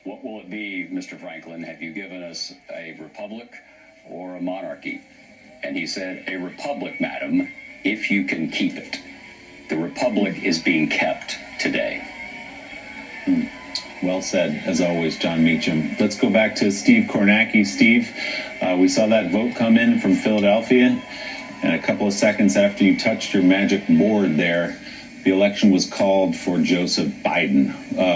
What will it be, Mr. Franklin? Have you given us a republic or a monarchy? And he said, a republic, madam, if you can keep it. The republic is being kept today. Well said, as always, John Meacham. Let's go back to Steve Kornacki. Steve, we saw that vote come in from Philadelphia, and a couple of seconds after you touched your magic board there, the election was called for Joseph Biden.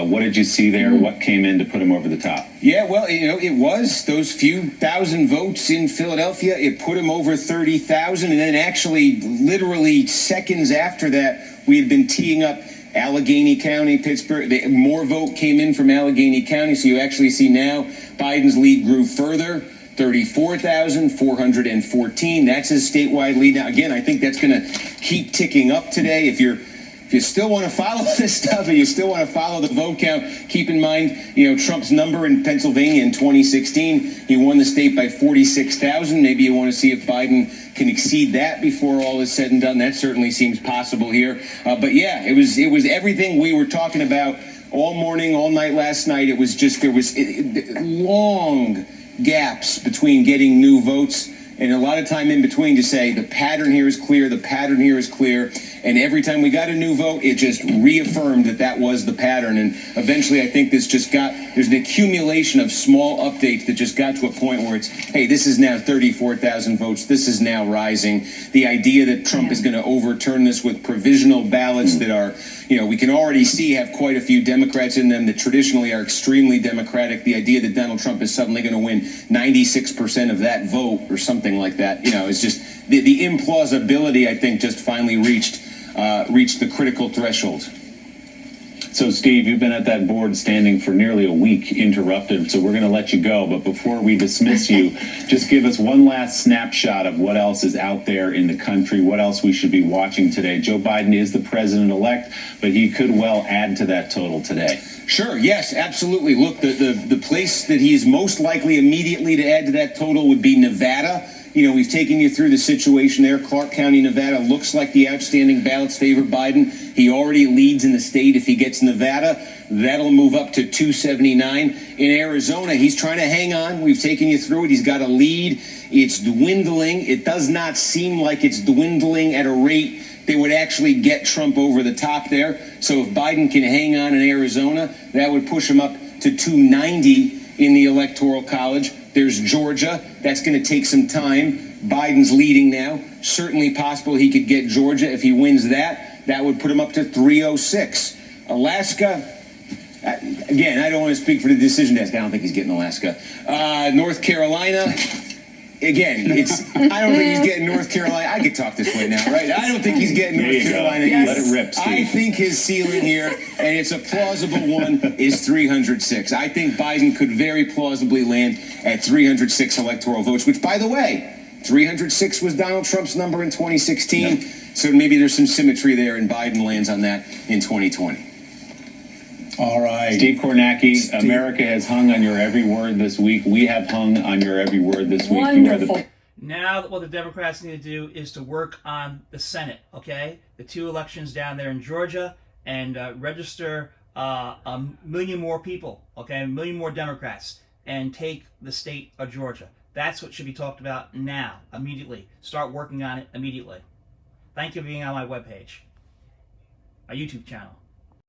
What did you see there? What came in to put him over the top? Yeah, well, it was those few thousand votes in Philadelphia. It put him over 30,000. And then actually, literally seconds after that, we had been teeing up Allegheny County, Pittsburgh. More vote came in from Allegheny County. So you actually see now Biden's lead grew further. 34,414. That's his statewide lead. Now, again, I think that's going to keep ticking up today. If you still want to follow this stuff and you still want to follow the vote count, keep in mind, Trump's number in Pennsylvania in 2016, he won the state by 46,000. Maybe you want to see if Biden can exceed that before all is said and done. That certainly seems possible here. But yeah, it was everything we were talking about all morning, all night last night. It was just, there was long gaps between getting new votes and a lot of time in between to say the pattern here is clear, the pattern here is clear. And every time we got a new vote, it just reaffirmed that was the pattern. And eventually I think there's an accumulation of small updates that just got to a point where it's, hey, this is now 34,000 votes. This is now rising. The idea that Trump is going to overturn this with provisional ballots that are, we can already see have quite a few Democrats in them that traditionally are extremely Democratic. The idea that Donald Trump is suddenly going to win 96% of that vote or something like that, it's just the implausibility, I think, just finally reached the critical threshold. So, Steve, you've been at that board standing for nearly a week interrupted, so we're going to let you go. But before we dismiss you, just give us one last snapshot of what else is out there in the country, what else we should be watching today. Joe Biden is the president-elect, but he could well add to that total today. Sure, yes, absolutely. Look, the place that he is most likely immediately to add to that total would be Nevada. We've taken you through the situation there. Clark County, Nevada looks like the outstanding ballots favor Biden. He already leads in the state. If he gets Nevada, that'll move up to 279. In Arizona, he's trying to hang on. We've taken you through it. He's got a lead. It's dwindling. It does not seem like it's dwindling at a rate that would actually get Trump over the top there. So if Biden can hang on in Arizona, that would push him up to 290 in the Electoral College. There's Georgia. That's going to take some time. Biden's leading now. Certainly possible he could get Georgia. If he wins that, that would put him up to 306. Alaska, again, I don't want to speak for the decision desk. I don't think he's getting Alaska. North Carolina, again, I don't think he's getting North Carolina. I could talk this way now, right? I don't think he's getting North Carolina either. Let it rip, Steve. I think his ceiling here, and it's a plausible one, is 306. I think Biden could very plausibly land at 306 electoral votes, which, by the way, 306 was Donald Trump's number in 2016. Yep. So maybe there's some symmetry there, and Biden lands on that in 2020. All right. Steve Kornacki, America has hung on your every word this week. We have hung on your every word this week. Wonderful. Now what the Democrats need to do is to work on the Senate, okay? The two elections down there in Georgia, and register a million more people, okay? A million more Democrats, and take the state of Georgia. That's what should be talked about now, immediately. Start working on it immediately. Thank you for being on my webpage, my YouTube channel.